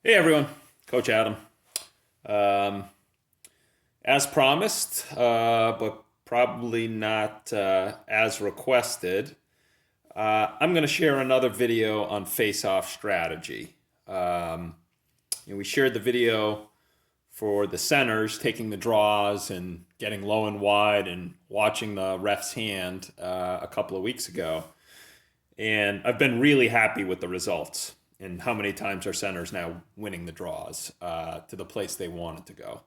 Hey everyone, Coach Adam. Um, as promised, but probably not as requested, I'm going to share another video on face-off strategy. We shared the video for the centers taking the draws and getting low and wide and watching the ref's hand a couple of weeks ago. And I've been really happy with the results and how many times our center's now winning the draws to the place they wanted to go.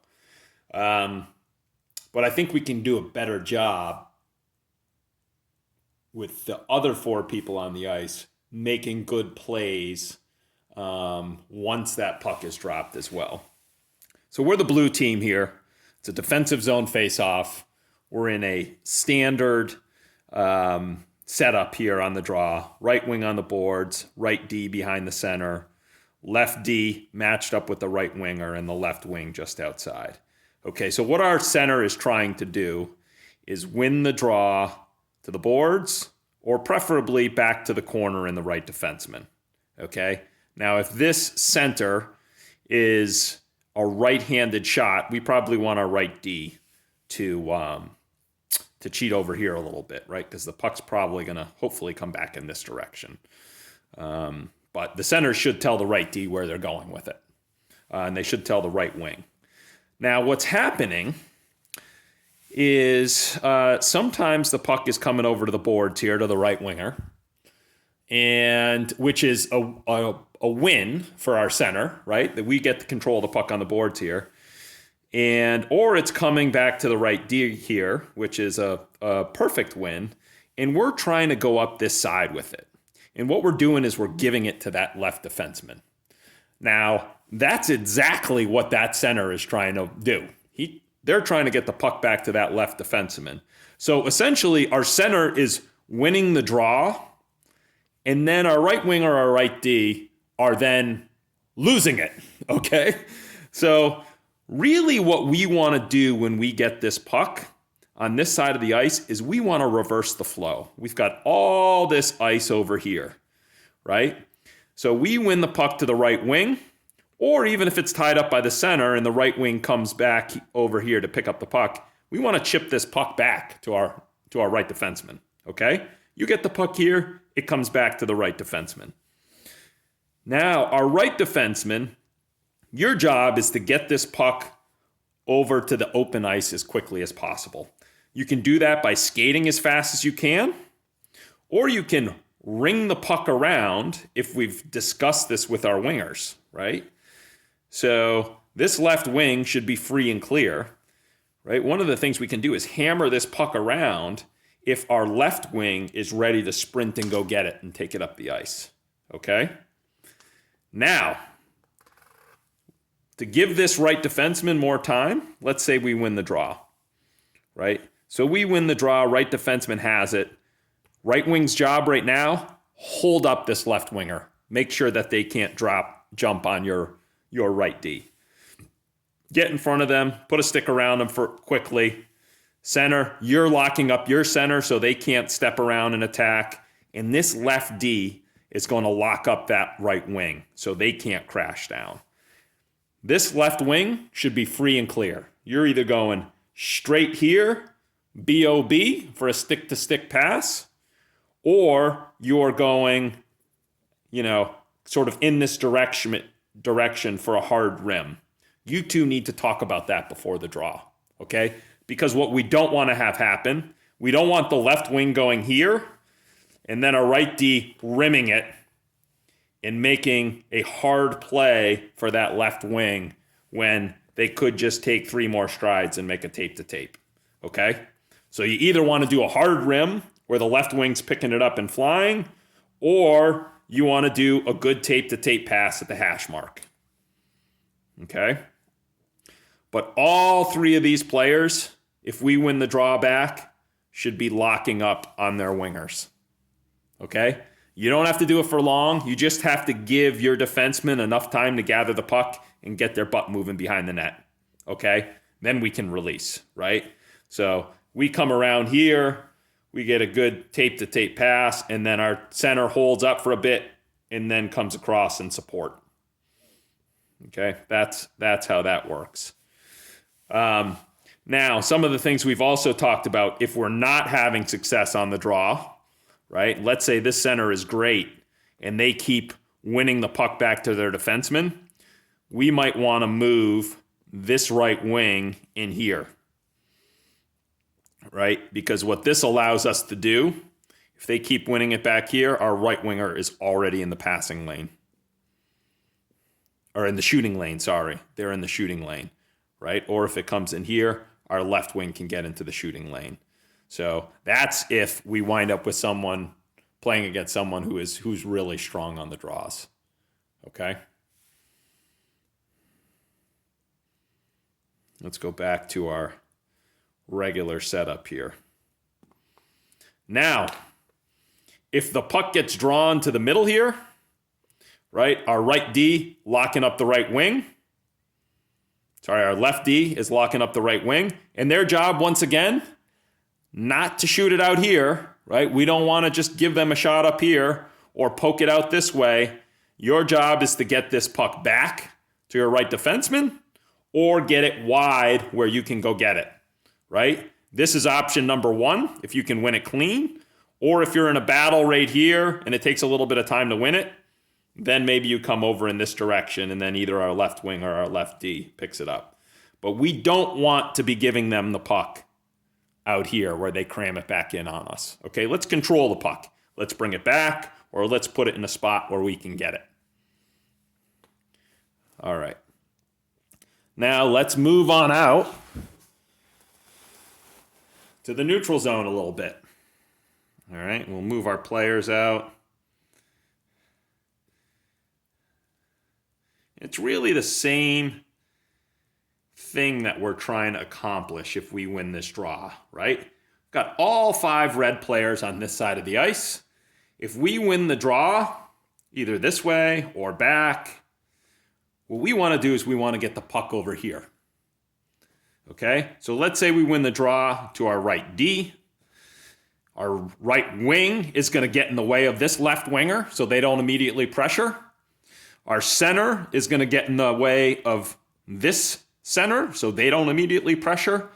But I think we can do a better job with the other four people on the ice making good plays once that puck is dropped as well. So we're the blue team here. It's a defensive zone face-off. We're in a standard setup here on the draw. Right wing on the boards, right D behind the center, left D matched up with the right winger, and the left wing just outside. Okay, so what our center is trying to do is win the draw to the boards or preferably back to the corner in the right defenseman. Okay, now if this center is a right-handed shot, we probably want our right D to cheat over here a little bit, right? Because the puck's probably going to hopefully come back in this direction. But the center should tell the right D where they're going with it. And they should tell the right wing. Now, what's happening is sometimes the puck is coming over to the boards here to the right winger, and which is a win for our center, right? That we get to control the puck on the boards here. Or it's coming back to the right D here, which is a perfect win, and we're trying to go up this side with it. And what we're doing is we're giving it to that left defenseman. Now, that's exactly what that center is trying to do. They're trying to get the puck back to that left defenseman. So essentially, our center is winning the draw, and then our right winger, our right D, are then losing it, okay? So really what we want to do when we get this puck on this side of the ice is we want to reverse the flow. We've got all this ice over here, right? So we win the puck to the right wing, or even if it's tied up by the center and the right wing comes back over here to pick up the puck, we want to chip this puck back to our right defenseman, okay? You get the puck here, it comes back to the right defenseman. Now, our right defenseman, your job is to get this puck over to the open ice as quickly as possible. You can do that by skating as fast as you can, or you can ring the puck around if we've discussed this with our wingers, right? So this left wing should be free and clear, right? One of the things we can do is hammer this puck around if our left wing is ready to sprint and go get it and take it up the ice, okay? Now, to give this right defenseman more time, let's say we win the draw, right? So we win the draw, right defenseman has it. Right wing's job right now, hold up this left winger. Make sure that they can't jump on your right D. Get in front of them, put a stick around them quickly. Center, you're locking up your center so they can't step around and attack. And this left D is going to lock up that right wing so they can't crash down. This left wing should be free and clear. You're either going straight here, BOB for a stick-to-stick pass, or you're going, sort of in this direction for a hard rim. You two need to talk about that before the draw, okay? Because what we don't want to have happen, we don't want the left wing going here and then a right D rimming it and making a hard play for that left wing when they could just take 3 more strides and make a tape-to-tape, okay? So you either want to do a hard rim where the left wing's picking it up and flying, or you want to do a good tape-to-tape pass at the hash mark, okay? But all 3 of these players, if we win the draw back, should be locking up on their wingers, okay? You don't have to do it for long. You just have to give your defenseman enough time to gather the puck and get their butt moving behind the net, okay? Then we can release, right? So we come around here, we get a good tape-to-tape pass, and then our center holds up for a bit and then comes across and support. Okay, that's how that works. Now, some of the things we've also talked about, if we're not having success on the draw, right? Let's say this center is great and they keep winning the puck back to their defenseman. We might want to move this right wing in here, right? Because what this allows us to do, if they keep winning it back here, our right winger is already in the passing lane. Or in the shooting lane, sorry. They're in the shooting lane, right? Or if it comes in here, our left wing can get into the shooting lane. So that's if we wind up with someone playing against someone who's really strong on the draws. Okay? Let's go back to our regular setup here. Now, if the puck gets drawn to the middle here, right, our right D locking up the right wing. Sorry, our left D is locking up the right wing. And their job, once again, not to shoot it out here, right? We don't want to just give them a shot up here or poke it out this way. Your job is to get this puck back to your right defenseman or get it wide where you can go get it, right? This is option number one, if you can win it clean. Or if you're in a battle right here and it takes a little bit of time to win it, then maybe you come over in this direction and then either our left wing or our left D picks it up. But we don't want to be giving them the puck out here where they cram it back in on us. Okay, let's control the puck. Let's bring it back or let's put it in a spot where we can get it. All right. Now let's move on out to the neutral zone a little bit. All right, we'll move our players out. It's really the same thing that we're trying to accomplish if we win this draw, right? Got all 5 red players on this side of the ice. If we win the draw, either this way or back, what we want to do is we want to get the puck over here. Okay, so let's say we win the draw to our right D. Our right wing is going to get in the way of this left winger so they don't immediately pressure. Our center is going to get in the way of this center so they don't immediately pressure.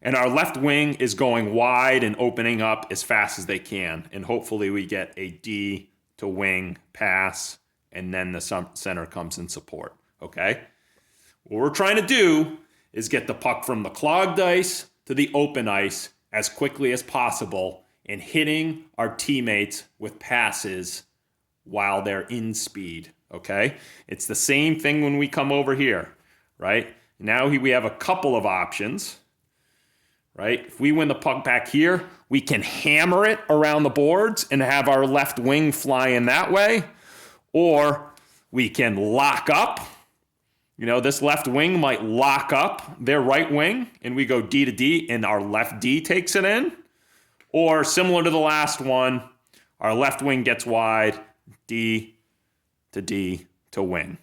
And our left wing is going wide and opening up as fast as they can. And hopefully we get a D to wing pass and then the center comes in support. Okay? What we're trying to do is get the puck from the clogged ice to the open ice as quickly as possible and hitting our teammates with passes while they're in speed, okay? It's the same thing when we come over here, right? Now we have a couple of options, right? If we win the puck back here, we can hammer it around the boards and have our left wing fly in that way, or we can lock up. You know, this left wing might lock up their right wing and we go D to D and our left D takes it in. Or similar to the last one, our left wing gets wide, D to wing.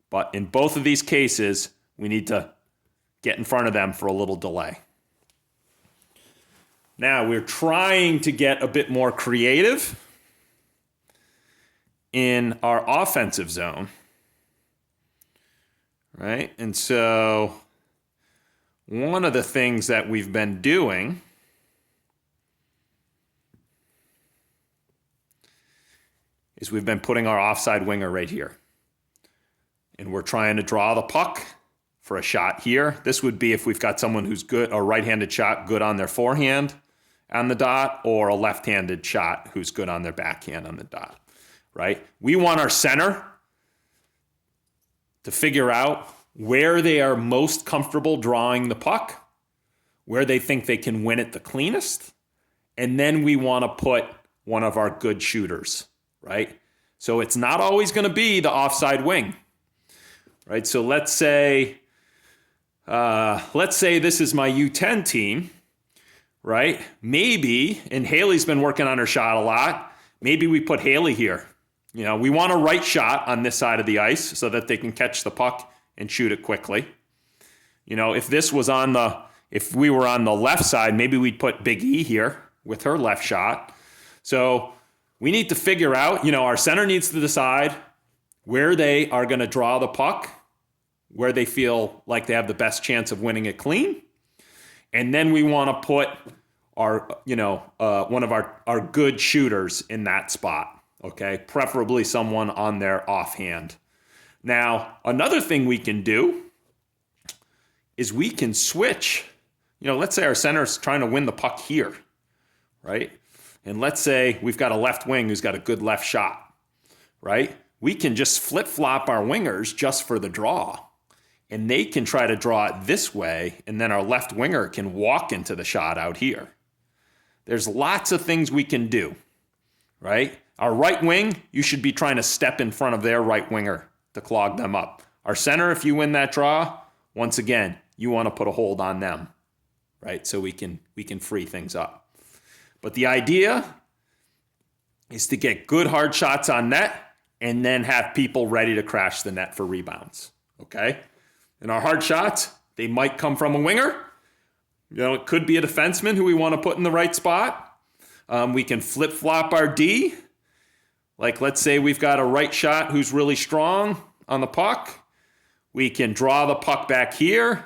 But in both of these cases, we need to get in front of them for a little delay. Now, we're trying to get a bit more creative in our offensive zone. Right? And so one of the things that we've been doing is we've been putting our offside winger right here. And we're trying to draw the puck for a shot here. This would be if we've got someone who's good, a right-handed shot good on their forehand on the dot, or a left-handed shot who's good on their backhand on the dot, right? We want our center to figure out where they are most comfortable drawing the puck, where they think they can win it the cleanest, and then we want to put one of our good shooters, right? So it's not always going to be the offside wing, right? So let's say this is my U10 team, right? Maybe, and Haley's been working on her shot a lot, maybe we put Haley here. You know, we want a right shot on this side of the ice so that they can catch the puck and shoot it quickly. You know, if we were on the left side, maybe we'd put Big E here with her left shot. So we need to figure out, you know, our center needs to decide where they are going to draw the puck where they feel like they have the best chance of winning it clean. And then we want to put our, one of our good shooters in that spot, okay? Preferably someone on their offhand. Now, another thing we can do is we can switch. Let's say our center is trying to win the puck here, right? And let's say we've got a left wing who's got a good left shot, right? We can just flip-flop our wingers just for the draw. And they can try to draw it this way, and then our left winger can walk into the shot out here. There's lots of things we can do, right? Our right wing, you should be trying to step in front of their right winger to clog them up. Our center, if you win that draw, once again, you want to put a hold on them, right? So we can free things up. But the idea is to get good hard shots on net and then have people ready to crash the net for rebounds, okay? And our hard shots, they might come from a winger. It could be a defenseman who we want to put in the right spot. We can flip-flop our D. Like, let's say we've got a right shot who's really strong on the puck. We can draw the puck back here,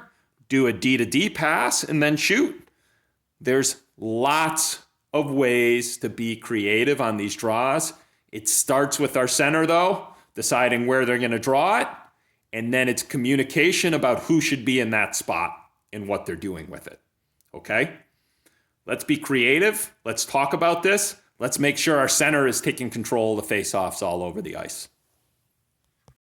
do a D to D pass, and then shoot. There's lots of ways to be creative on these draws. It starts with our center, though, deciding where they're going to draw it. And then it's communication about who should be in that spot and what they're doing with it. Okay? Let's be creative. Let's talk about this. Let's make sure our center is taking control of the faceoffs all over the ice.